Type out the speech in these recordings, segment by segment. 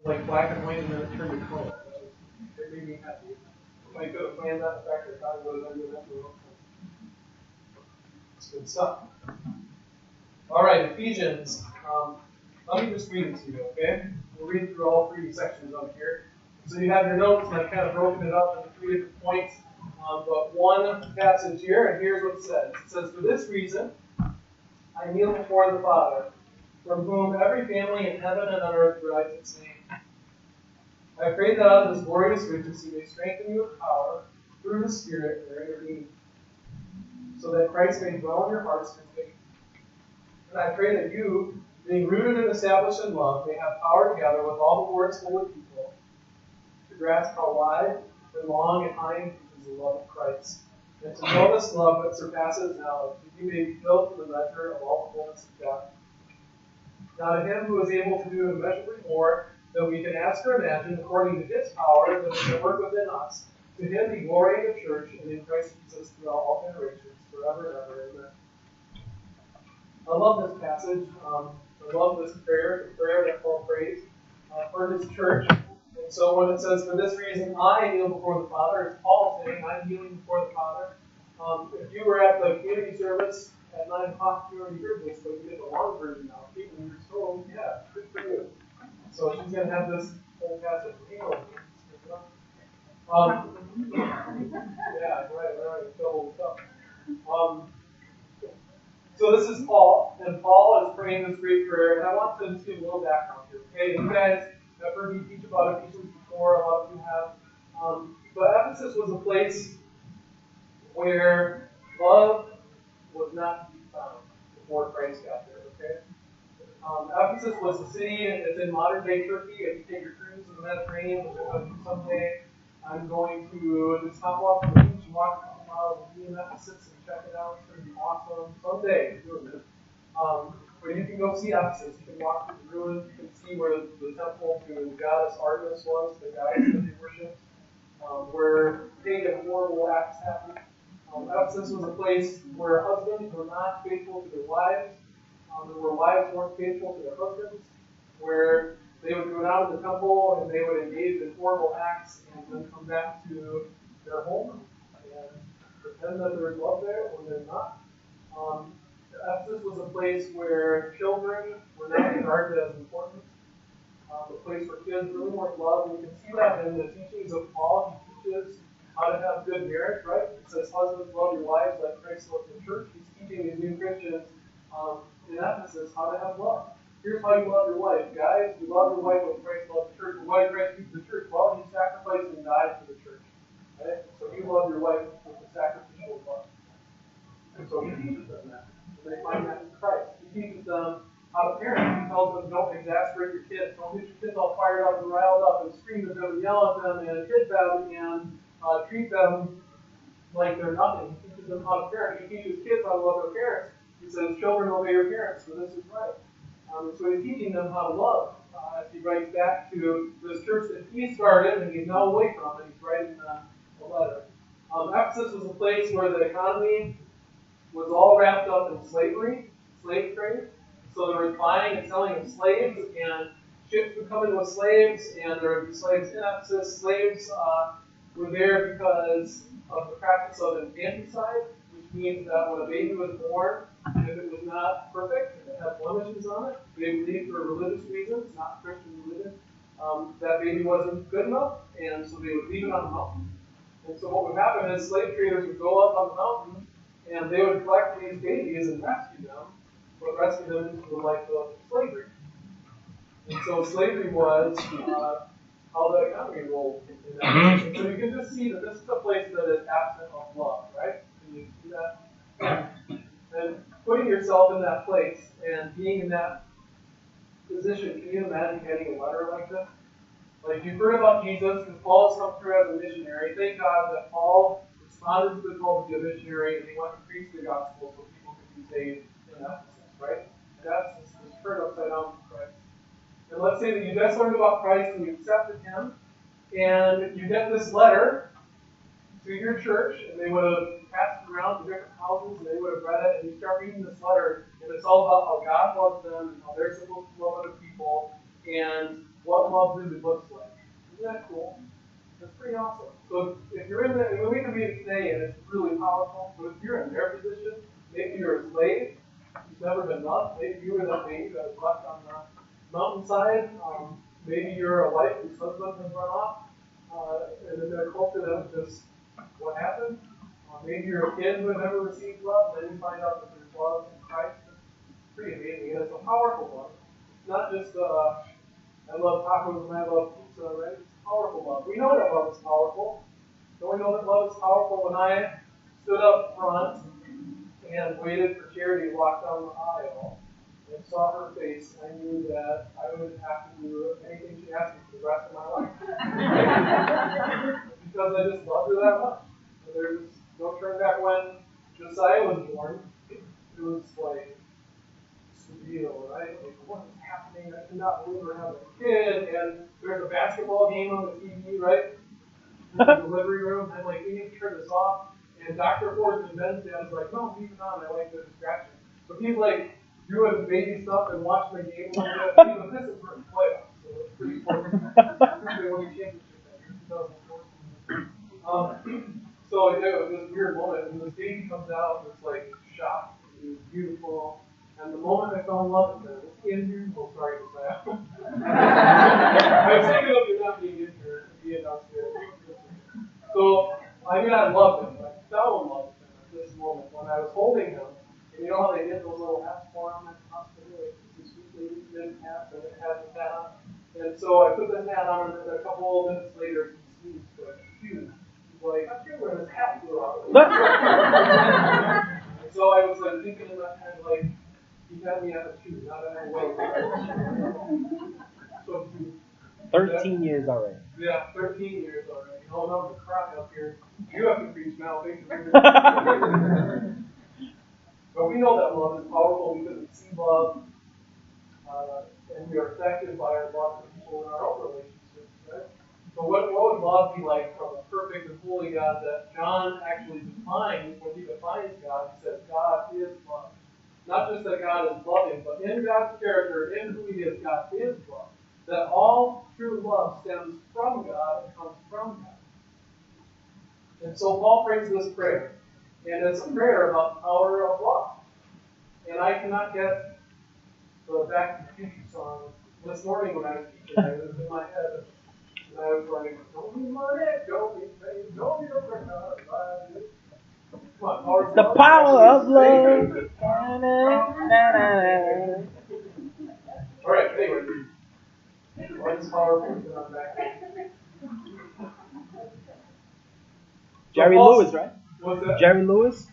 like black and white and then it turned to color. It made me happy. I could have planned that. In fact, I thought I would have done that. It's good stuff. All right, Ephesians. Let me just read it to you, okay? We'll read through all three sections up here. So you have your notes, and I've kind of broken it up into three different points. But one passage here, and here's what it says. It says, "For this reason, I kneel before the Father, from whom every family in heaven and on earth derives its name. I pray that out of this glorious riches He may strengthen you with power through His Spirit in your being, so that Christ may dwell in your hearts through faith. And I pray that you, being rooted and established in love, may have power together with all the Lord's holy people to grasp how wide and long and high and deep is the love of Christ, and to know this love that surpasses knowledge, that you may be filled to the measure of all the fullness of God. Now to Him who is able to do immeasurably more than we can ask or imagine, according to His power that is at work within us, to Him be glory in the church and in Christ Jesus throughout all generations, forever and ever. Amen." I love this passage. I love this prayer, the prayer that Paul prays for his church. And so when it says, "For this reason I kneel before the Father," it's Paul saying, "I'm kneeling before the Father." If you were at the community service at 9 o'clock, you already heard this, but you get the long version now. People in your soul, yeah, good for you. So she's going to have this whole passage. Yeah, right, double up. So this is Paul, and Paul is praying this great prayer, and I want to just give a little background here. Okay, you guys have heard me teach about Ephesians before, a lot of you have. But Ephesus was a place where love was not to be found before Christ got there. Okay, Ephesus was a city. It's in modern day Turkey. If you take your cruise in the Mediterranean, which I'm going to do someday, I'm going to just hop off the beach and walk a couple miles and be in Ephesus and check it out. It's going to be awesome. Someday, doing this. Where you can go see Ephesus. You can walk through the ruins. You can see where the temple to the goddess Artemis was, the goddess that they worshipped, where pagan horrible acts happened. Ephesus was a place where husbands were not faithful to their wives, where wives weren't faithful to their husbands, where they would go down to the temple and they would engage in horrible acts and then come back to their home and pretend that there's love there when there's not. Ephesus was a place where children were not regarded as important, a place where kids really weren't loved. And you can see that in the teachings of Paul. He teaches how to have good marriage, right? It says, "Husbands, love your wives like Christ loved the church." He's teaching these new Christians in Ephesus how to have love. Here's how you love your wife. Guys, you love your wife like Christ loved the church. And why did Christ do the church? Well, He sacrificed and died for the church. Right? So you love your wife with the sacrificial love. And so He teaches them that. And they find that in Christ. He teaches them how to parent. He tells them, don't exasperate your kids. Don't get your kids all fired up and riled up and scream at them and yell at them and hit them and treat them like they're nothing. He teaches them how to parent. He teaches kids how to love their parents. He says, "Children, obey your parents, for this is right." So He's teaching them how to love. As He writes back to this church that He started and He's now away from, and He's writing a letter. Ephesus was a place where the economy was all wrapped up in slavery, slave trade. So there was buying and selling of slaves, and ships would come in with slaves, and there would be slaves in Ephesus. Slaves were there because of the practice of infanticide, which means that when a baby was born, if it was not perfect, if it had blemishes on it, they believed for religious reasons, not Christian religion, that baby wasn't good enough, and so they would leave it on the mountain. And so what would happen is slave traders would go up on the mountain, and they would collect these babies and rescue them, but rescue them into the life of slavery. And so slavery was how the economy rolled in that position. So you can just see that this is a place that is absent of love, right? Can you see that? And putting yourself in that place and being in that position, can you imagine getting a letter like this? Like, you've heard about Jesus, because Paul has come through as a missionary. Thank God that Paul responded to the call to be a missionary, and he went to preach the gospel so people could be saved in Ephesus, right? And that's this turned upside down for Christ. And let's say that you just learned about Christ and you accepted Him, and you get this letter to your church, and they would have passed it around to different houses, and they would have read it, and you start reading this letter, and it's all about how God loves them, and how they're supposed to love other people, and what love really looks like. Isn't that cool? That's pretty awesome. So if you're in the, we can read it today and it's really powerful, but if you're in their position, maybe you're a slave who's never been loved, maybe you were that baby that was left on the mountainside, maybe you're a wife whose husband has run off, and in a culture that was just what happened. Maybe you're a kid who had never received love, and then you find out that there's love in Christ. It's pretty amazing, and it's a powerful love. It's not just I love tacos and I love pizza, right? It's powerful love. We know that love is powerful. Don't we know that love is powerful? When I stood up front and waited for Charity to walk down the aisle and saw her face, I knew that I would have to do anything she asked me for the rest of my life. Because I just loved her that much. There's no turn back. When Josiah was born, it was like surreal, right? Like, what is happening? I cannot believe we're having a kid, and there's a basketball game on the TV, right? In the delivery room, and like, we need to turn this off. And Dr. Ford convinced me, I was like, no, leave it on, I like the distraction. But he's like doing baby stuff and watching the game like that. Even this is for the playoffs, so it's pretty important. They won the championship that year, 2014. So it was this weird moment, and this baby comes out, and it's like shocked, it was beautiful. And the moment I fell in love with him, sorry to say. I was thinking of you not being in here, being downstairs. So, I loved him. I fell in love with him at this moment when I was holding him. And you know how they get those little hats for him at the hospital? Like, these sweet lady hats, and it has the hat on. And so I put the hat on, and then a couple of minutes later, he sneezed, but huge. He's like, I'm sure where this hat flew out. And so I was like thinking in my head, like, he had me at a shoe, not at a weight. So 13 years already. Yeah, 13 years already. Oh no, the crowd up here. You have to preach now. But we know that love is powerful because we see love, and we are affected by our love for people in our own relationships, right? So what would love be like from a perfect and holy God that John actually defines? When he defines God, he says God is love. Not just that God is loving, but in God's character, in who he is, God is love. That all true love stems from God and comes from God. And so Paul prays this prayer. And it's a prayer about the power of love. And I cannot get the Back to the Future song. This morning when I was teaching, it was in my head. And I was like, don't be money, don't be fame, don't be a friend. Come on, power of the love. power of love. All right, anyway. One's powerful, and I'm back. Jerry Lewis, right? What's that? Jerry Lewis?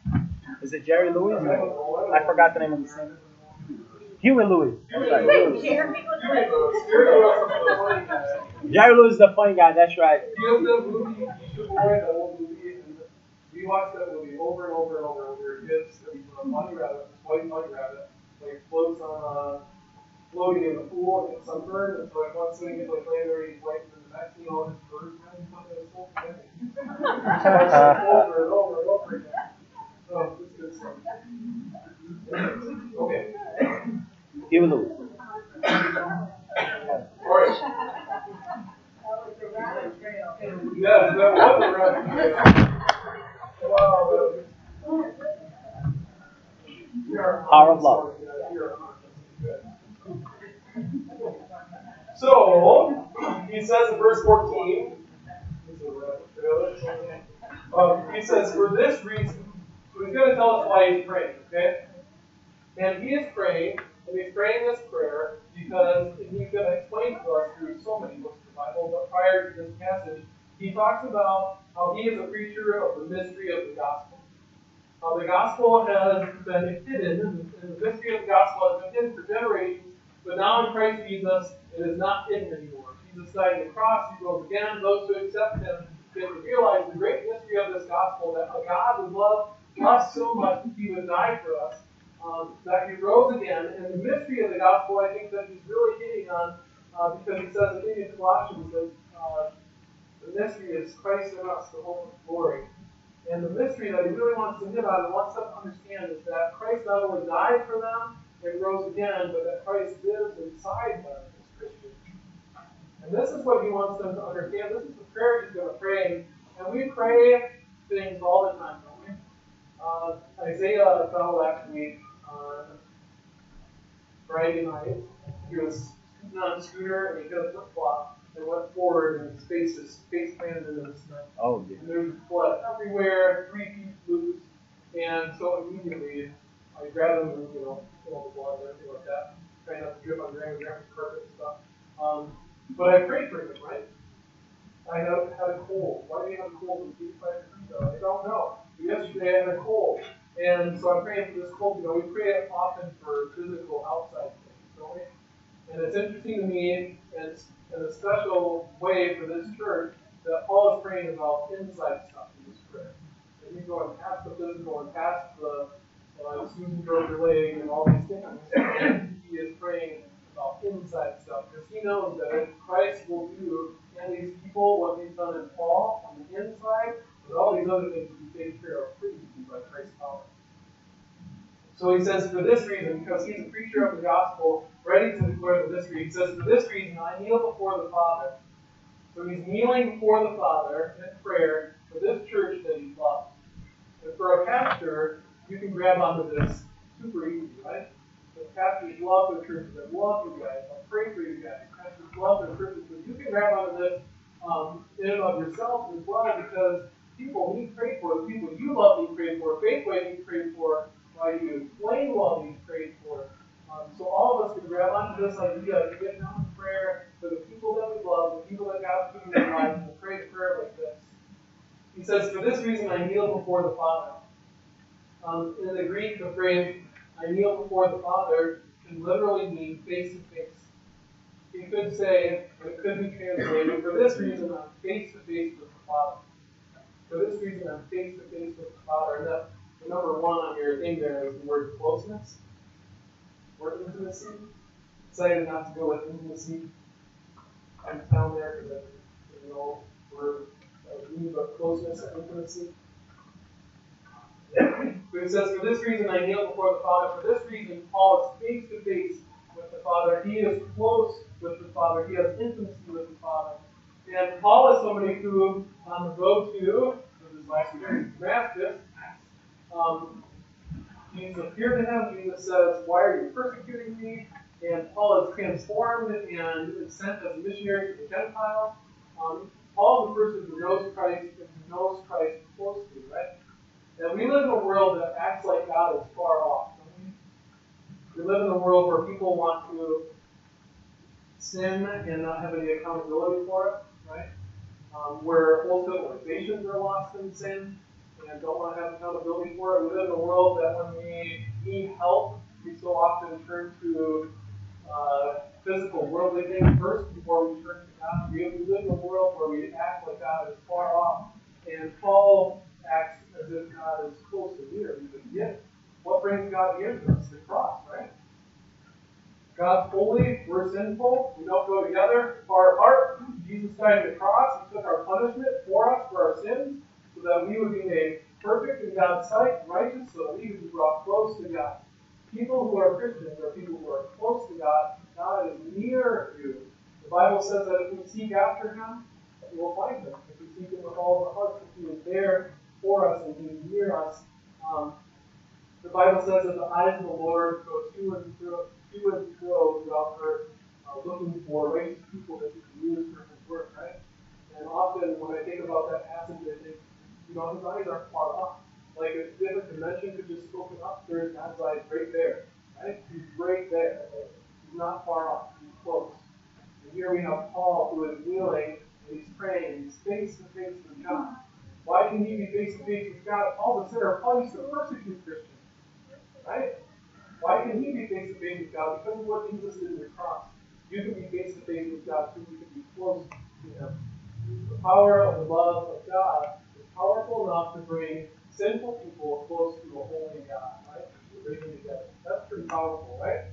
Is it Jerry Lewis? I forgot the name of the singer. Huey Lewis. That's right. Jerry Lewis is the funny guy, that's right. We watched that movie over and over and over. We were kids, and a bunny rabbit, this white bunny rabbit, like floats on floating in the pool and gets sunburned, and so like one swing is like later he's white, and the next thing all his birds running from his whole thing. Over and over and over again. Oh, this is good stuff. Okay. Huey Lewis. Alright. Yes, that was a rabbit trail. Wow. Power of love. So, he says in verse 14, he says, for this reason, so he's going to tell us why he's praying, okay? And he is praying, and he's praying this prayer because he's going to explain to us through so many books of the Bible, but prior to this passage, he talks about how he is a preacher of the mystery of the gospel. The gospel has been hidden, and the mystery of the gospel has been hidden for generations, but now in Christ Jesus, it is not hidden anymore. Jesus died on the cross, he rose again. Those who accept him get to realize the great mystery of this gospel, that a God would love us so much that he would die for us, that he rose again. And the mystery of the gospel, I think that he's really hitting on, because he says, I think in Colossians, that the mystery is Christ in us, the hope of glory. And the mystery that he really wants to hit on and wants them to understand is that Christ not only died for them and rose again, but that Christ lives inside them as Christians. And this is what he wants them to understand. This is the prayer he's going to pray. And we pray things all the time, don't we? Isaiah fell last week on Friday night. He was sitting on a scooter and he hit a flip-flop and went forward and his face planted into the snow. Oh, yeah. And there's blood everywhere, 3 feet loose. And so immediately I grabbed him and, pull the blood and everything like that. Trying not to drip on grandma's carpet and stuff. But I prayed for him, right? I had a cold. Why do you have a cold with 85 degrees out? I don't know. But yesterday I had a cold. And so I'm praying for this cold. We pray often for physical outside things, don't we? And it's interesting to me, and in a special way for this church, that Paul is praying about inside stuff in this prayer. And he's going past the physical and past the Susan broke her leg and all these things. And he is praying about inside stuff because he knows that Christ will do in these people what he's done in Paul on the inside, but all these other things will be taken care of pretty easily by Christ's power. So he says, for this reason, because he's a preacher of the gospel, ready to declare the mystery, he says, for this reason I kneel before the Father. So he's kneeling before the Father in prayer for this church that he loves. And for a pastor, you can grab onto this super easy, right? The pastors love their churches, they love you guys, I pray for you guys. Pastors love their churches, but you can grab onto this in and of yourself as well, because people need prayed for, the people you love need prayed for, FaithWay needs prayed for, by you, FaithWay needs prayed for. So all of us can grab onto this idea of getting down in prayer for the people that we love, the people that God's put in our lives, and we'll pray a prayer like this. He says, for this reason I kneel before the Father. In the Greek, the phrase, I kneel before the Father, can literally mean face to face. He could say, or it could be translated, for this reason I'm face to face with the Father. For this reason I'm face to face with the Father. And that, the number 1 on your thing there is the word closeness, or intimacy. Decided not to go with intimacy. I'm down there because we're meaning about closeness and intimacy. But it says, for this reason I kneel before the Father. For this reason, Paul is face to face with the Father. He is close with the Father. He has intimacy with the Father. And Paul is somebody who, on the road to his last journey to Damascus, Jesus appeared to him. Jesus says, why are you persecuting me? And Paul is transformed and is sent as a missionary to the Gentiles. Paul is a person who knows Christ and who knows Christ closely, right? And we live in a world that acts like God is far off, don't we? We live in a world where people want to sin and not have any accountability for it, right? Where whole civilizations are lost in sin and don't want to have accountability for it. We live in a world that when we need help, we so often turn to physical, worldly things first before we turn to God. We live in a world where we act like God is far off. And Paul acts as if God is close and near. Because yet, what brings God near to us? The cross, right? God's holy, we're sinful, we don't go together, far apart. Jesus died on the cross, He took our punishment for us, for our sins, so that we would be made perfect in God's sight, righteous, so that we would be brought close to God. People who are Christians are people who are close to God. God is near you. The Bible says that if we seek after Him, we will find Him. If we seek Him with all our hearts, He is there for us and He is near us. The Bible says that the eyes of the Lord go to and fro throughout earth, looking for righteous people that He can use for His work, right? And often when I think about that passage, I think, His eyes aren't far off. Like a different dimension could just open up. There's God's eyes right there, right? He's right there. He's not far off. He's close. And here we have Paul who is kneeling and he's praying. And he's face to face with God. Why can he be face to face with God? Paul's a sinner punished to persecute Christians, right? Why can he be face to face with God? Because of what Jesus did in the cross. You can be face to face with God too. You can be close to Him. The power of the love of God is powerful enough to bring sinful people close to a holy God, right? To bring them together. That's pretty powerful, right?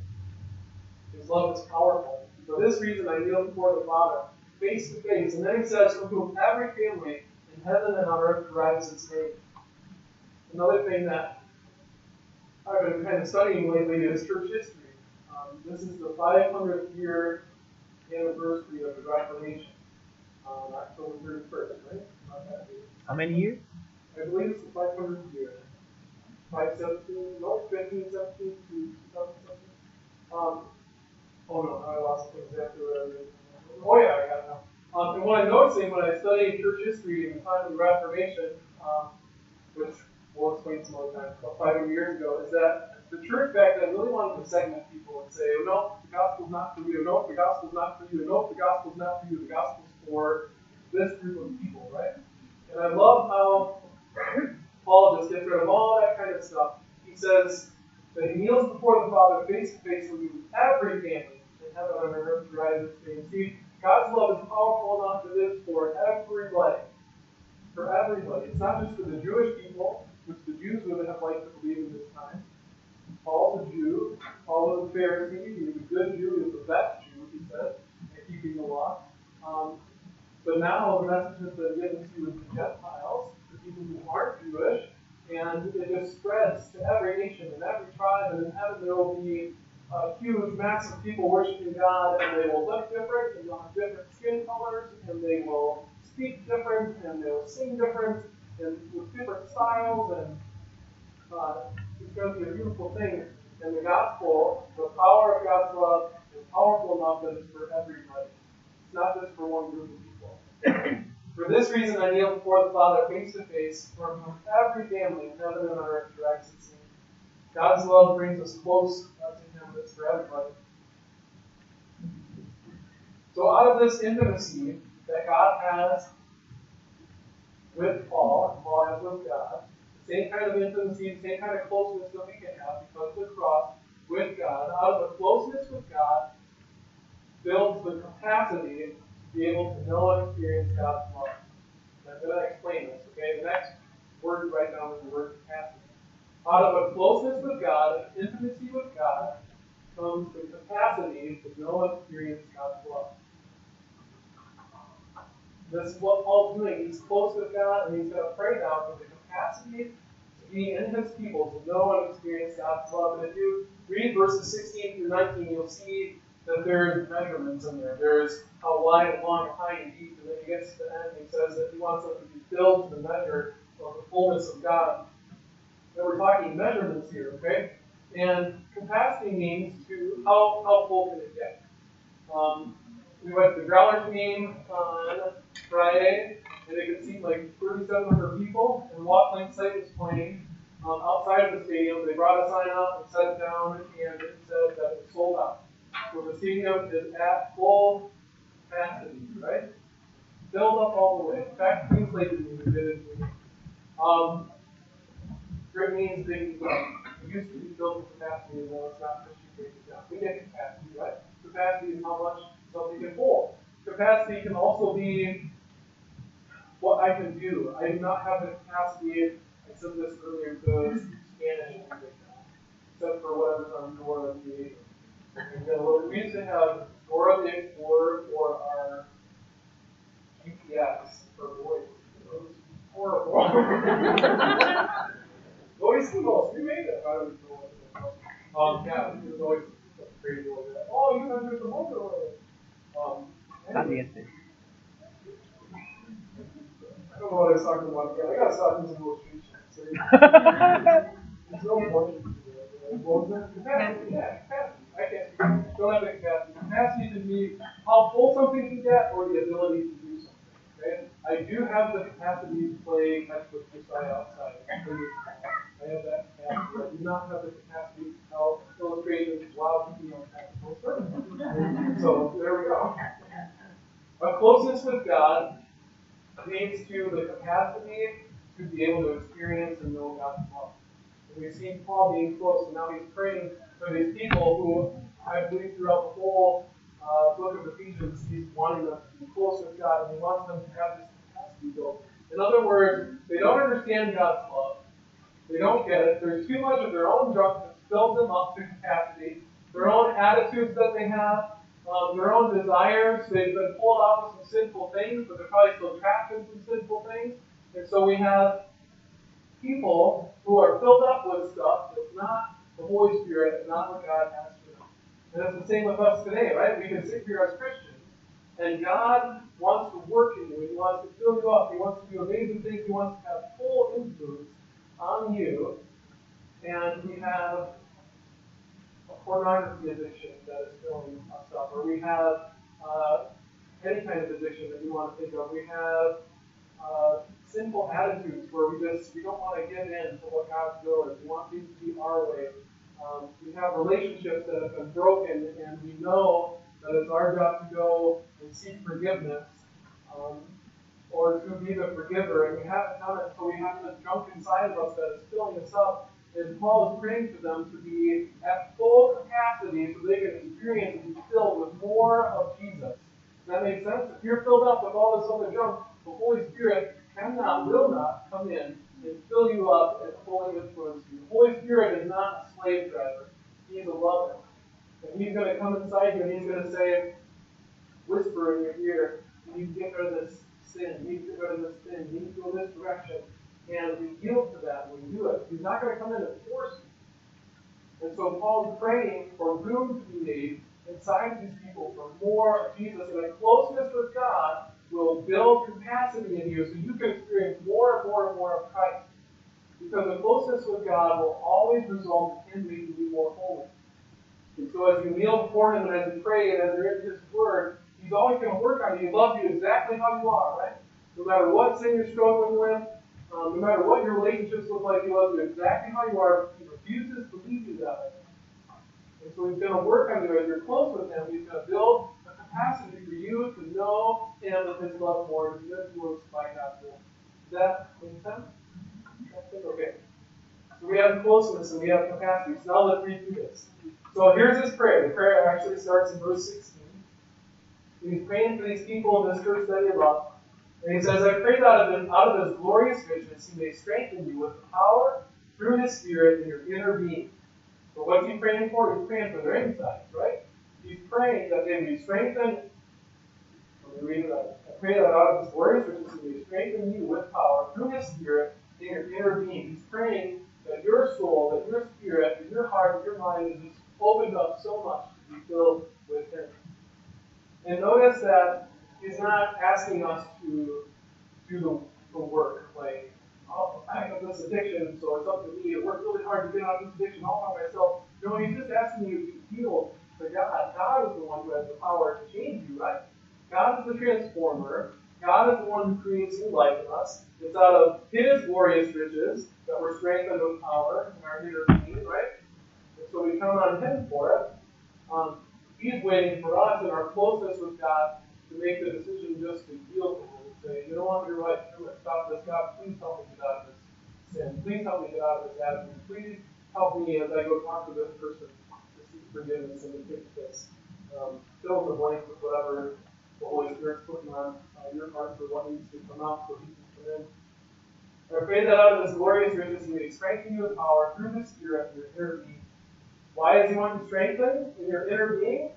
His love is powerful. For this reason, I kneel before the Father, face to face. And then He says, from whom every family in heaven and on earth derives its name. Another thing that I've been kind of studying lately is church history. This is the 500th year anniversary of the Reformation on October 31st, right? Not that date. How many years? I believe it's the 500th year. 517, no, 1517 to 2017. Oh no, I lost things after that. Oh yeah, I got it now. And what I'm noticing when I study church history in the time of the Reformation, which we'll explain some other time, about 500 years ago, is that the church back then really wanted to segment people and say, oh, no, the gospel's not for you, no, the gospel's not for you, no, the gospel's not for you, the gospel's for this group of people, right? And I love how Paul just gets rid of all that kind of stuff. He says that he kneels before the Father face to face with every family in heaven and earth to rise his name. See, God's love is powerful enough that it is for everybody. For everybody. It's not just for the Jewish people, which the Jews would have liked to believe in this time. Paul's a Jew. Paul was a Pharisee. He was a good Jew. He was the best Jew, he said, in keeping the law. But now the message has been given to the Gentiles, the people who aren't Jewish, and it just spreads to every nation and every tribe, and in heaven there will be a huge mass of people worshiping God, and they will look different, and they'll have different skin colors, and they will speak different, and they will sing different, and with different styles, and it's going to be a beautiful thing. And the gospel, the power of God's love, is powerful enough that it's for everybody. It's not just for one group of people. For this reason, I kneel before the Father face to face, from whom every family in heaven and on earth derives its name. God's love brings us close to Him. It's for everybody. So out of this intimacy that God has with Paul, and Paul has with God, the same kind of intimacy, the same kind of closeness that we can have because of the cross with God, out of the closeness with God builds the capacity to be able to know and experience God's love. And I'm going to explain this, okay? The next word to write down is the word capacity. Out of a closeness with God, an intimacy with God, comes the capacity to know and experience God's love. This is what Paul's doing. He's close with God, and he's going to pray now for the capacity to be in his people, to know and experience God's love. And if you read verses 16 through 19, you'll see that there's measurements in there. There's how wide and long and high and deep. And then he gets to the end, and he says that he wants them to be filled to the measure of the fullness of God. And we're talking measurements here, okay? And capacity means to how full can it get? We went to the Growlers game on Friday, and it could seem like 3,700 people, and Walk Link Site was playing outside of the stadium. They brought a sign out and set it down, and it said that it was sold out. So the stadium is at full capacity, right? Filled up all the way. In fact, Queens Lake is even did it. Great means big. It used to be filled with capacity, and now it's not because she breaks it down. We get capacity, right? Capacity is how much something can hold. Capacity can also be what I can do. I do not have the capacity, I said this earlier, to speak Spanish except for whatever's on Dora the Explorer. We used to have Dora the Explorer for our GPS for voice. It was horrible. Voice most. We made it. I don't know. Yeah, it was always crazy like that. Oh, you have the motor. Anyway. I don't know what I was talking about. I got to stop using illustrations. There's no point. What was that? Capacity. Yeah, capacity. I can't. Don't have the capacity. Capacity can be how full something can get or the ability to do something. Okay? I do have the capacity to play catch with Josiah outside. I have that capacity. I do not have the capacity to tell illustrations while keeping on practical service. So there we go. A closeness with God leads to the capacity to be able to experience and know God's love. And we've seen Paul being close, and now he's praying for these people who I believe throughout the whole book of Ephesians, he's wanting them to be close with God, and he wants them to have this capacity built. In other words, they don't understand God's love. They don't get it. There's too much of their own junk that's filled them up to capacity. Their own attitudes that they have, their own desires. They've been pulled off with some sinful things, but they're probably still trapped in some sinful things. And so we have people who are filled up with stuff that's not the Holy Spirit, that's not what God has for them. And it's the same with us today, right? We can sit here as Christians, And God wants to work in you. He wants to fill you up. He wants to do amazing things. He wants to have full influence on you. And we have a pornography addiction that is filling us up. Or we have any kind of addiction that you want to think of. We have sinful attitudes where we don't want to give in to what God's will is. We want things to be our way. We have relationships that have been broken, and we know that it's our job to go and seek forgiveness, or to be the forgiver, and we haven't done it, so we have this junk inside of us that is filling us up. And Paul is praying for them to be at full capacity so they can experience and be filled with more of Jesus. Does that make sense? If you're filled up with all this other junk, the Holy Spirit will not come in and fill you up and fully influence you. The Holy Spirit is not a slave driver. He's a lover. And He's going to come inside you and He's going to say, whisper in your ear, you need to get rid of this sin, you need to get rid of this sin, you need to go this direction. And we yield to that when we do it. He's not going to come in and force you. And so Paul's praying for room to be made inside these people for more of Jesus. And a closeness with God will build capacity in you so you can experience more and more and more of Christ. Because the closeness with God will always result in Him making you more holy. And so as you kneel before Him and as you pray and as you're in His Word, He's always going to work on you. He loves you exactly how you are, right? No matter what sin you're struggling with, no matter what your relationships look like, He loves you exactly how you are. He refuses to leave you that way. And so He's going to work on you as you're close with Him. He's going to build a capacity for you to know Him and His love more, to be influenced by God's will. Does that make sense? Okay. So we have closeness and we have capacity. So now let's read through this. So here's his prayer. The prayer actually starts in verse 16. He's praying for these people in this church that he loves. And he says, I pray that out of His glorious riches He may strengthen you with power through His Spirit in your inner being. So what's He praying for? He's praying for their insides, right? He's praying that they be strengthened. Let me read it out. I pray that out of His glorious riches He may strengthen you with power through His Spirit in your inner being. He's praying that your soul, that your spirit, that your heart, that your mind is just opened up so much to be filled with Him. And notice that He's not asking us to do the work. Like, oh, I have this addiction, so it's up to me to work really hard to get out of this addiction all by myself. No, He's just asking you to yield to God. God is the one who has the power to change you, right? God is the transformer. God is the one who creates new life in us. It's out of His glorious riches that we're strengthened with power in our inner being, right? And so we count on Him for it. He's waiting for us in our closeness with God to make the decision just to yield to Him and say, you know what, you're right, I'm going to stop this. God, please help me get out of this sin. Please help me get out of this attitude. Please help me as I go talk to this person to seek forgiveness and to fix this. Fill in the blank with whatever the Holy Spirit's putting on your heart for what needs to come out so He can come in. I pray that out of His glorious riches He may strengthen you with power through His Spirit in your inner being. Why does He want you strengthened in your inner being?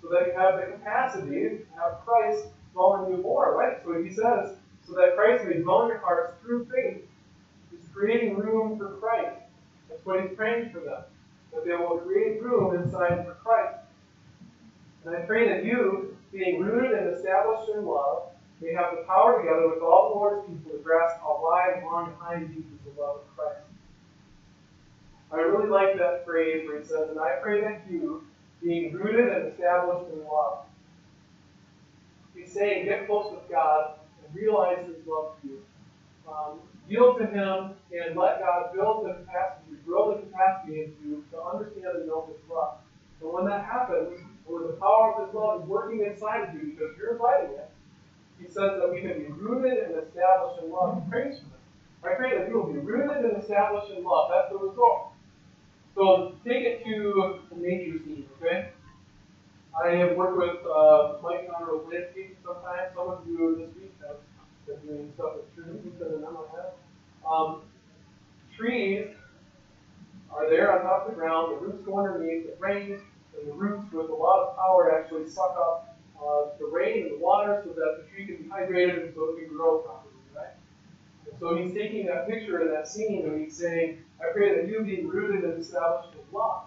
So that you have the capacity to have Christ dwell in you more, right? So He says, so that Christ may dwell in your hearts through faith. He's creating room for Christ. That's what He's praying for them. That they will create room inside for Christ. And I pray that you, being rooted and established in love, may have the power together with all the Lord's people to grasp how wide, long, and high and deep is the love of Christ. I really like that phrase where He says, and I pray that you, being rooted and established in love. He's saying, get close with God and realize His love to you. Yield to Him and let God build the capacity, grow the capacity in you to understand and know His love. And when that happens, when the power of His love is working inside of you because you're inviting it, He says that we can be rooted and established in love. He prays for them. I pray that you will be rooted and established in love. That's the result. So take it to the nature scene, okay? I have worked with Mike on with landscaping sometimes. Some of you this week have been doing stuff with trees. You've been in them like that. Trees are there on top of the ground. The roots go underneath. It rains, and the roots, with a lot of power, actually suck up the rain and the water so that the tree can be hydrated and so it can grow properly, right? And so He's taking that picture and that scene and He's saying, I pray that you, being rooted and established in love,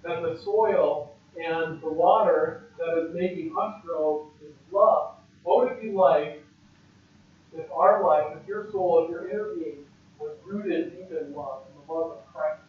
that the soil and the water that is making us grow is love. What would it be like if our life, if your soul, if your inner being was rooted deep in love, in the love of Christ?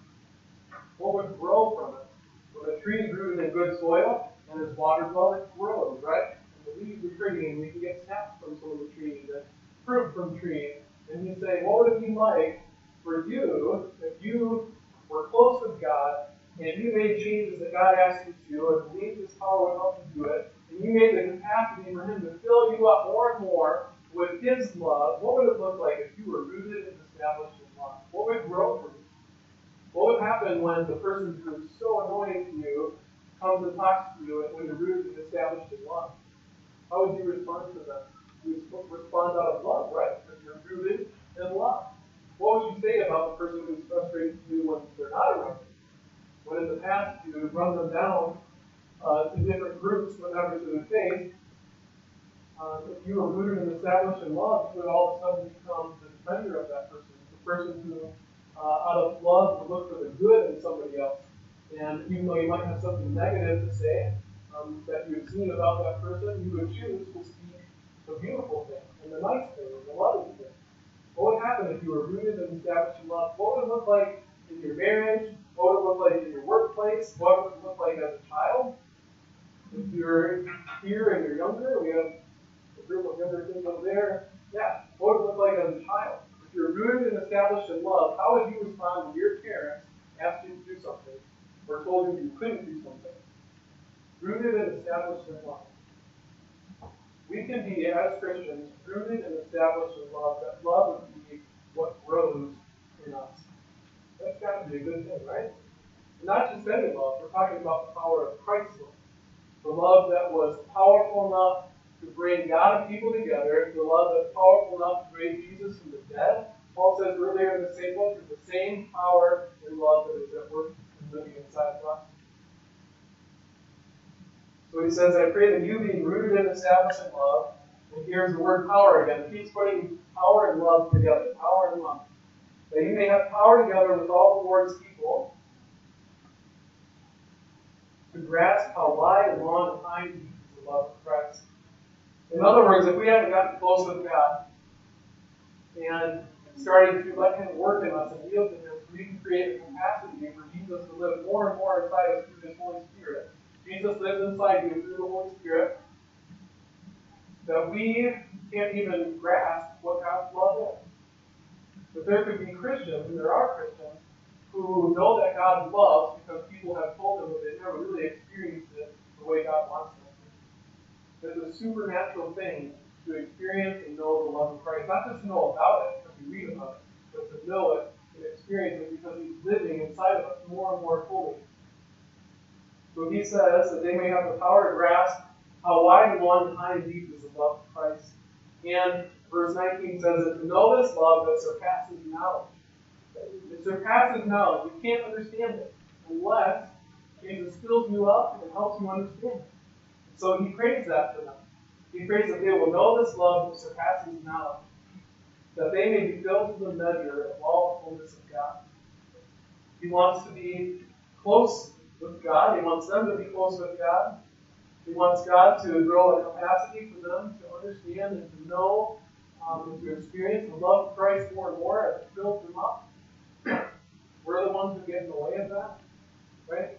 What would grow from it? When a tree is rooted in good soil and is watered well, it grows, right? And the leaves are pretty, and we can get saps from some of the trees and fruit from trees. And he's saying, what would it be like for you if you were close with God and you made changes that God asked you to and believed His power would help you do it, and you made the capacity for Him to fill you up more and more with His love? What would it look like if you were rooted and established in love? What would grow from you? What would happen when the person who is so annoying to you comes and talks to you when you're rooted and established in love? How would you respond to them? You would respond out of love, right? Because you're rooted in love. What would you say about the person who's frustrated you when they're not around you? When in the past you run them down to different groups, whatever, to their face, if you were rooted and established in love, you would all of a sudden become the defender of that person, the person who, out of love, would look for the good in somebody else. And even though you might have something negative to say that you've seen about that person, you would choose to speak the beautiful thing, and the nice thing, and the loving thing. What would happen if you were rooted and established in love? What would it look like in your marriage? What would it look like in your workplace? What would it look like as a child? If you're here and you're younger, we have a group of younger kids over there. Yeah, what would it look like as a child? If you're rooted and established in love, how would you respond when your parents asked you to do something or told you you couldn't do something? Rooted and established in love. We can be, as Christians, rooted and established in love. That love would be what grows in us. That's got to be a good thing, right? Not just any love. We're talking about the power of Christ's love. The love that was powerful enough to bring God and people together. The love that's powerful enough to raise Jesus from the dead. Paul says earlier in the same book, it's the same power and love that is at work and living inside of us. So he says, I pray that you, being rooted and established in love, and here's the word power again. He keeps putting power and love together. Power and love. That you may have power together with all the Lord's people to grasp how wide and long and high and deep is the love of Christ. In other words, if we haven't gotten close with God and starting to let Him work in us and yield to Him, so we can create a capacity for Jesus to live more and more inside us through His Holy Spirit. Jesus lives inside you through the Holy Spirit. That we can't even grasp what God's love is. But there could be Christians, and there are Christians, who know that God loves because people have told them that they've never really experienced it the way God wants them to. It's a supernatural thing to experience and know the love of Christ. Not just to know about it, because we read about it, but to know it and experience it because He's living inside of us more and more fully. So he says that they may have the power to grasp how wide and long and high and deep is the love of Christ. And verse 19 says that to know this love that surpasses knowledge. It surpasses knowledge. You can't understand it unless Jesus fills you up and helps you understand it. So he prays that for them. He prays that they will know this love that surpasses knowledge, that they may be filled to the measure of all the fullness of God. He wants to be close with God. He wants them to be close with God. He wants God to grow a capacity for them to understand and to know and to experience the love of Christ more and more as it fills them up. We're the ones who get in the way of that, right?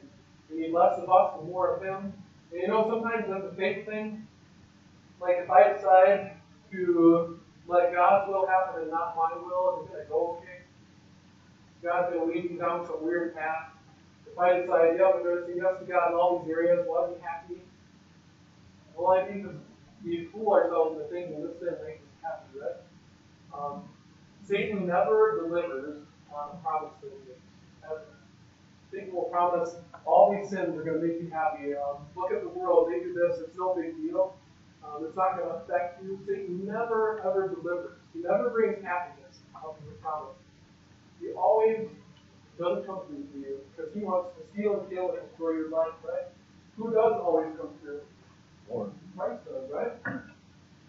We need less of us and more of Him. And you know, sometimes that's a faith thing. Like if I decide to let God's will happen and not my will, is it going to go okay? God's going to lead me down some weird path. If I decide, yeah, we're going to say yes to God in all these areas, will I be happy? Well, I think we fool ourselves into thinking this sin makes us happy, right? Satan never delivers on a promise that he makes. Ever. Satan will promise all these sins are going to make you happy. Look at the world, they do this, it's no big deal. It's not going to affect you. Satan never, ever delivers. He never brings happiness out of the promise. He always doesn't come through for you because he wants to steal and kill and destroy your life, right? Who does always come through? Lord. Christ does, right?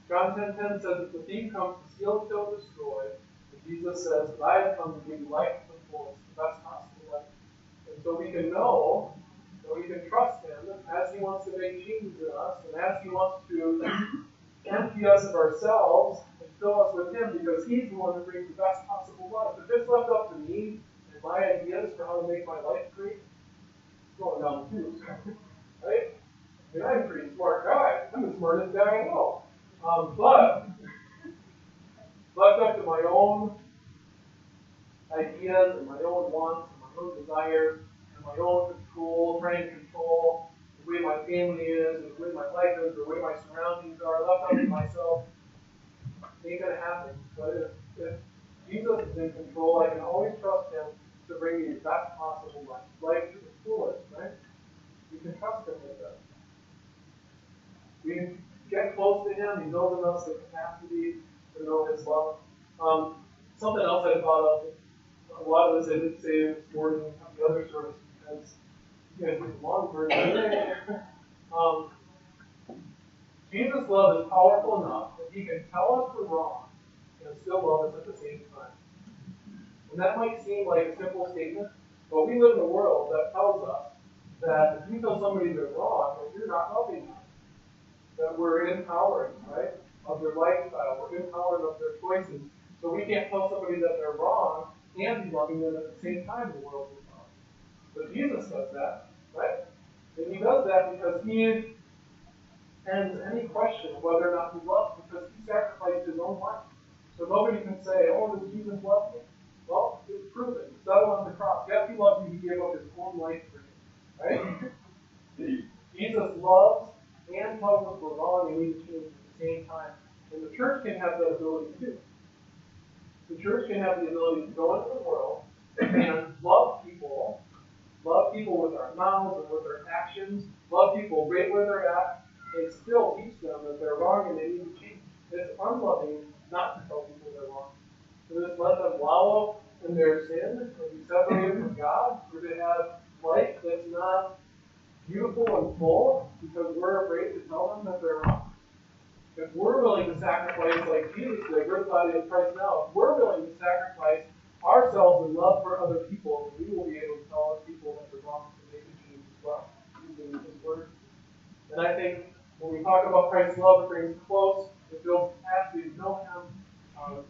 John 10:10 says that the thief comes to steal, kill, and destroy. And Jesus says that I have come to give you life to the fullest, the best possible life. And so we can know that And we can trust him as he wants to make changes in us, and as he wants to empty us of ourselves and fill us with him, because he's the one who brings the best possible life. If it's left up to me and my ideas for how to make my life great, it's going down the tubes. Right? I mean, I'm a pretty smart guy. I'm the smartest guy I know. But left up to my own ideas and my own wants and my own desires and my own control, trying to control the way my family is, the way my life is, the way my surroundings are, left up to myself, it ain't going to happen. But if Jesus is in control, I can always trust him to bring me the best possible life. Life to the fullest, right? We can trust him with that. We can get close to him. He builds in us the capacity to know his love. Something else I thought of, a lot of this I didn't say this morning at the other service because you guys get the long version. Jesus' love is powerful enough that he can tell us we're wrong and still love us at the same time. And that might seem like a simple statement, but we live in a world that tells us that if you tell somebody they're wrong, that you're not loving them. That we're empowering, right, of their lifestyle, we're empowering of their choices. So we can't tell somebody that they're wrong and be loving them at the same time in the world is wrong. But Jesus does that, right? And he does that because he ends any question of whether or not he loves, because he sacrificed his own life. So nobody can say, oh, does Jesus love me? Well, it's proven. It's settled on the cross. Yes, he loves you. He gave up his own life for you, right? Jesus loves and tells us we're wrong and we need to change at the same time. And the church can have that ability too. The church can have the ability to go into the world and love people with our mouths and with our actions, love people right where they're at, and still teach them that they're wrong and they need to change. It's unloving not to tell people they're wrong. To just let them wallow in their sin and be separated from God, or to have life that's not beautiful and full because we're afraid to tell them that they're wrong. If we're willing to sacrifice like Jesus did, we're the body of Christ now. If we're willing to sacrifice ourselves in love for other people, we will be able to tell other people that they're wrong so they can change as well, using his word. And I think when we talk about Christ's love, it brings close, it builds capacity to know him.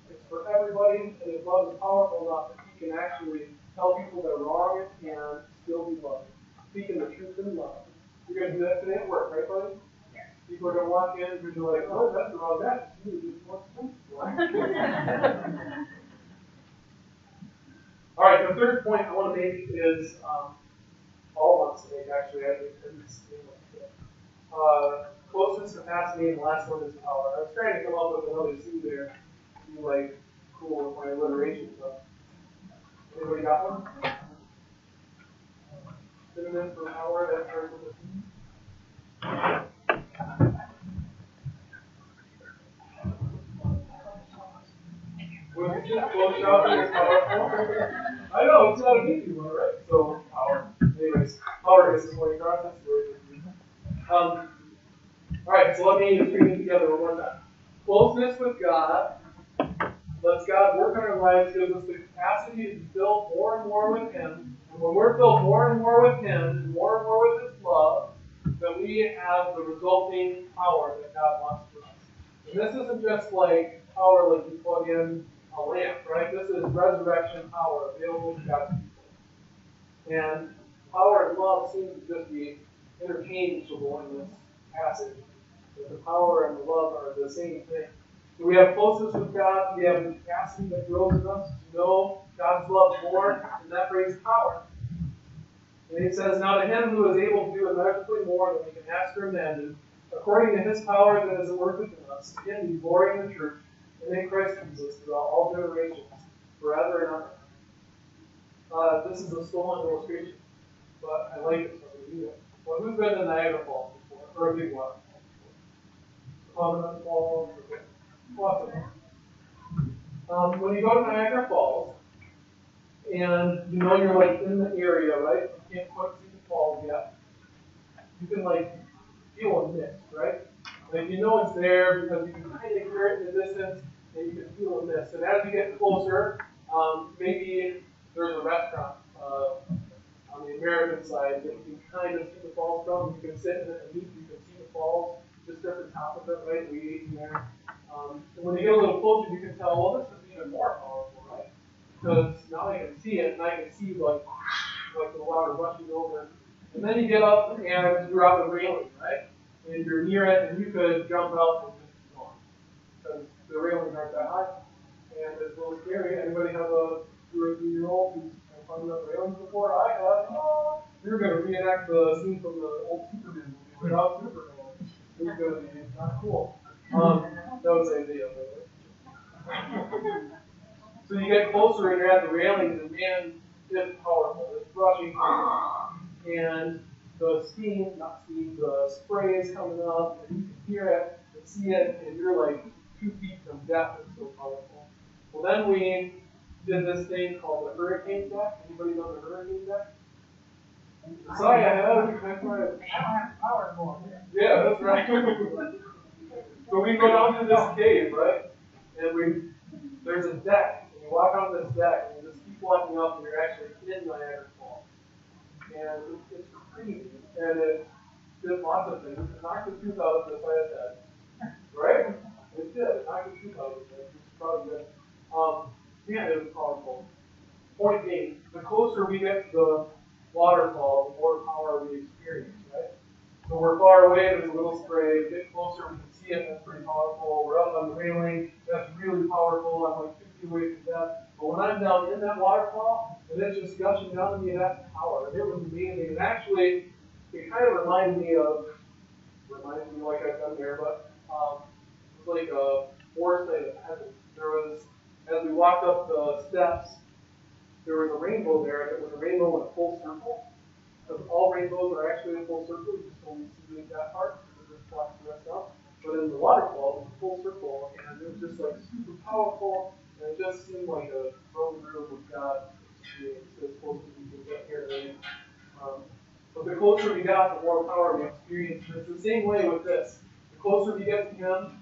It's for everybody, and his love is powerful enough that he can actually tell people they're wrong and still be loved. Speaking the truth in love. You're going to do that today at work, right, buddy? Yes. People are going to walk in and be like, oh, that's the wrong message. You need to do more sense. All right, the third point I want to make is, all wants to make, actually, I think this closeness, capacity, and the last one is power. I was trying to come up with another C there to be like cool with my alliteration stuff. Anybody got one? Synonym for power that starts with a C? Would you just close shopping is powerful? I know, it's not an easy one, right? So, power. Anyways, power is the point across. That's the Alright, so let me string it together one more time. Closeness with God lets God work in our lives, gives us the capacity to be filled more and more with him. And when we're filled more and more with him, and more with his love, then we have the resulting power that God wants for us. And this isn't just like power like you plug in a lamp, right? This is resurrection power available to God's people. And power and love seem to just be interchangeable in this passage. But the power and the love are the same thing. So we have closeness with God, we have the capacity that grows in us to know God's love more, and that brings power. And he says, now to him who is able to do immeasurably more than we can ask or imagine, according to his power that is at work within us, to him be glory in the church, and in Christ Jesus throughout all generations, forever and ever. This is a stolen illustration, but I like it, so we do it. Well, who's been to Niagara Falls before? Or a big waterfall before? Prominent falls, okay. Lots of them. When you go to Niagara Falls, and you know you're like in the area, right? You can't quite see the falls yet. You can like feel a mist, right? Like you know it's there because you can kind of hear it in the distance, and you can feel a mist. And as you get closer, maybe there's a restaurant on on the American side that you can kind of see the falls from. You can sit in it and you can see the falls just at the top of it, right? We ate in there. And when you get a little closer, you can tell, well, this is even more powerful, right? Because now I can see it, and I can see like the water rushing over. And then you get up and you're on the railing, right? And you're near it, and you could jump out and just keep going. Because the railings aren't that high. And it's a little scary. Anybody have a 2 or 3-year-old who's climbed up railings before? I have. Oh, you're going to reenact the scene from the old Superman movie without Superman. It was going to be not cool. That was Isaiah, by the way. So you get closer and you're at the railings, and man, it's powerful. It's rushing through. And the the spray is coming up, and you can hear it and see it, and you're like 2 feet from depth. It's so powerful. Well, then we did this thing called the hurricane deck. Anybody know the hurricane deck? So yeah, that's right. I don't have power anymore. Yeah, that's right. So we go down to this cave, right? And there's a deck. And you walk on this deck, and you just keep walking up, and you're actually in Niagara Falls. And it's crazy. And it did lots of things. It knocked the tooth out of this guy's head. Right? It did. It knocked the tooth out of his head. It's probably good. Man, it was powerful. Point being, the closer we get to the waterfall, the more power we experience, right? So we're far away, there's a little spray. We get closer, we can see it, that's pretty powerful. We're up on the railing, that's really powerful. I'm like 50 away from death. But when I'm down in that waterfall, and it's just gushing down to me, that's power. It was amazing. And actually, it kind of reminded me like I've done there, but it was like a foresight of heaven. There was, as we walked up the steps, there was a rainbow there. It was a rainbow in a full circle. Because all rainbows are actually a full circle. You just only see that part. Because it blocks the rest out. But in the waterfall, it was a full circle. And it was just like super powerful. And it just seemed like a throne room with God experience. As close as we could get here. But the closer we got, the more power we experienced. And it's the same way with this. The closer we get to Him,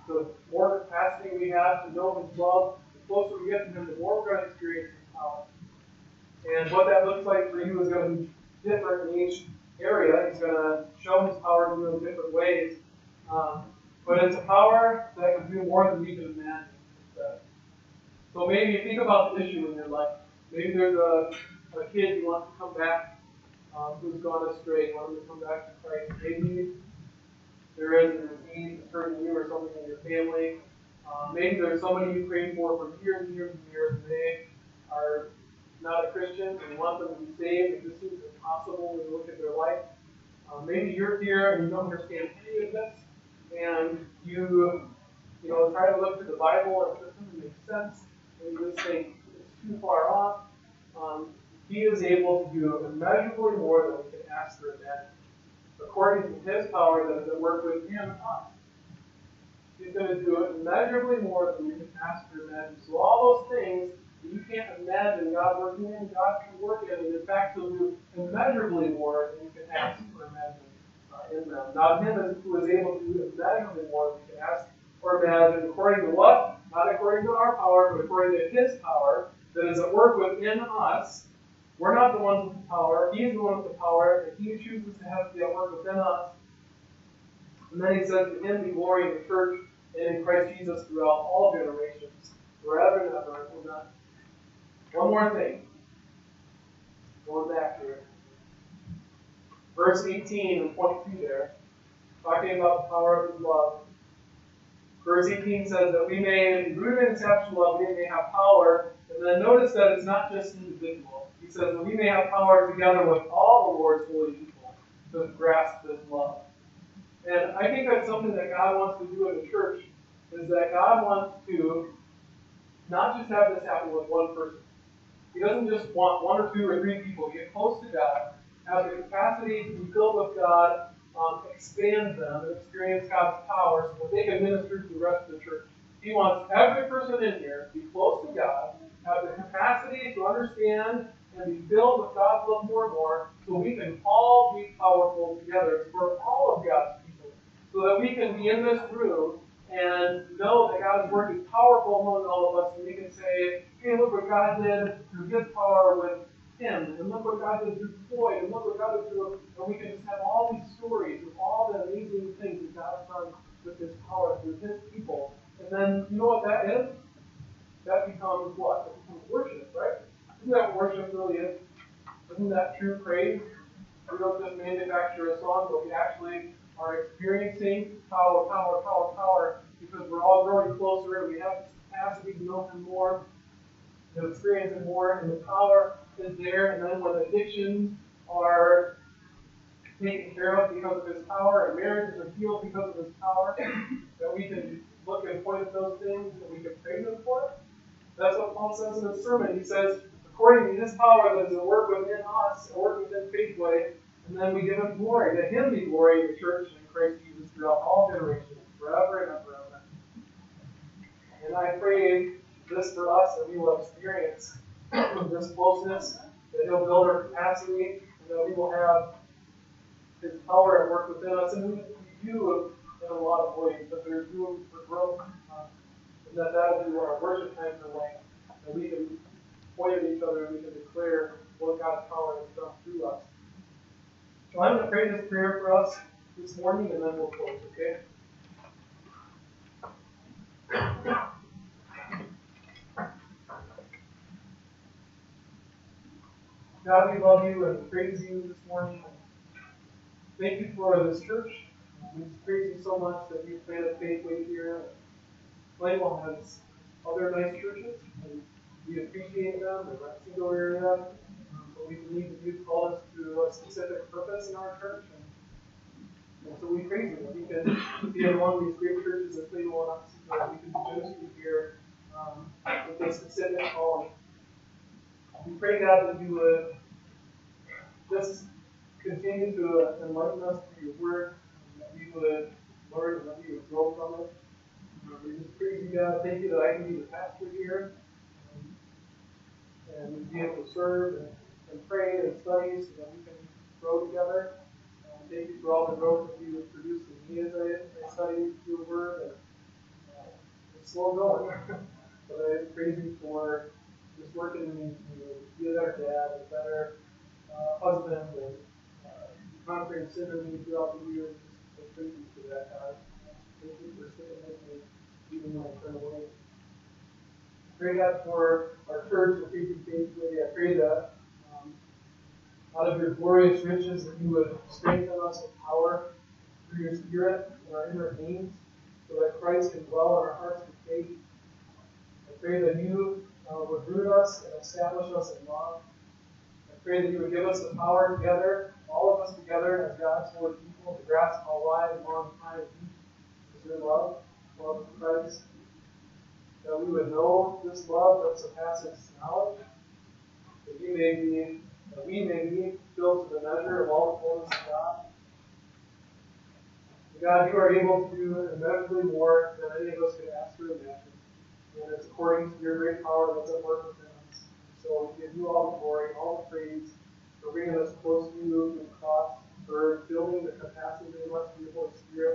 the more capacity we have to know His love. The closer we get to Him, the more we're going to experience His power. And what that looks like for you is going to be different in each area. He's going to show His power to you in different ways. But it's a power that can do more than we can imagine. So maybe you think about the issue in your life. Maybe there's a kid who wants to come back, who's gone astray, wants to come back to Christ. Maybe there is a disease that's hurting you or something in your family. Maybe there's somebody you prayed for years and years and years, and they are not a Christian and you want them to be saved. It just seems impossible when you look at their life. Maybe you're here and you don't understand any of this, and you try to look to the Bible and it doesn't make sense, and you just think it's too far off. He is able to do immeasurably more than we can ask or imagine, according to His power that is at work within us. He's going to do it immeasurably more than we can ask or imagine. So all those things that you can't imagine God working in, God can work in, and in fact He'll do immeasurably more than you can ask or imagine in them. Now Him who is able to do immeasurably more than we can ask or imagine, according to what? Not according to our power, but according to His power that is at work within us. We're not the ones with the power. He's the one with the power, and He chooses to have to be at work within us. And then He says, to Him be glory in the church and in Christ Jesus throughout all generations, forever and ever. Amen. One more thing. Going back here. Verse 18 and 22 there, talking about the power of His love. Verse 18 says that we may, be rooted in exceptional love, we may have power. And then notice that it's not just individual. He says that we may have power together with all the Lord's holy people to grasp this love. And I think that's something that God wants to do in the church, is that God wants to not just have this happen with one person. He doesn't just want 1 or 2 or 3 people to get close to God, have the capacity to be filled with God, expand them, and experience God's power so that they can minister to the rest of the church. He wants every person in here to be close to God, have the capacity to understand and be filled with God's love more and more, so we can all be powerful together for all of God's people, so that we can be in this room and know that God is working powerful among all of us, and we can say, hey, look what God did through His power with Him, and look what God has deployed, and look what God has done. And we can just have all these stories of all the amazing things that God has done with His power through His people. And then, you know what that is? That becomes what? It becomes worship, right? Isn't that what worship really is? Isn't that true praise? We don't just manufacture a song, but we actually are experiencing power, power, power, power, because we're all growing closer and we have this capacity to know Him more, to experience Him more, and the power is there. And then when addictions are taken care of because of His power, and marriages are healed because of His power, that we can look and point at those things and we can praise Him for it. That's what Paul says in his sermon. He says, according to His power that is at work within us, at work within FaithWay, and then we give Him glory. To Him be glory in the church and in Christ Jesus throughout all generations, forever and ever. Amen. And I pray this for us, that we will experience this closeness, that He'll build our capacity, and that we will have His power at work within us. And we do in a lot of ways, but there's room for growth. And that'll be what our worship times are like. And we can point at each other and we can declare what God's power has done through us. So I'm going to pray this prayer for us this morning, and then we'll close, okay? God, we love You and praise You this morning. Thank You for this church. We just praise You so much that You've planted FaithWay here. Plainwell has other nice churches, and we appreciate them. They're not single area, but we believe that You've called us to a specific purpose in our church, and so we praise You that we can be in one of these great churches in Plainwell, so that we can do ministry here with a specific calling. We pray, God, that You would just continue to enlighten us through Your word, that we would learn and that we would grow from it. We just praise You, God. Thank You that I can be the pastor here, and be able to serve and pray and study so that we can grow together. Thank You for all the growth that You have produced in me as I study Your word. And it's slow going, but I praise You for just working in me to be a better dad, a better husband, and conquering sin in me throughout the years. I praise You for that, God. Thank You for sticking with me even when I turn away. Pray, God, for our church and FaithWay. I pray that out of Your glorious riches that You would strengthen us with power through Your Spirit in our inner beings, so that Christ can dwell in our hearts with faith. I pray that You would root us and establish us in love. I pray that You would give us the power together, all of us together as God's holy people, to grasp how wide and long and high and deep is Your love of Christ. That we would know this love that surpasses knowledge, that we may be filled to the measure of all the fullness of God. And God, You are able to do immeasurably more than any of us could ask or imagine. And it's according to Your great power that's at work within us. So we give You all the glory, all the praise, for bringing us close to You through the cross, for building the capacity of us through the Holy Spirit.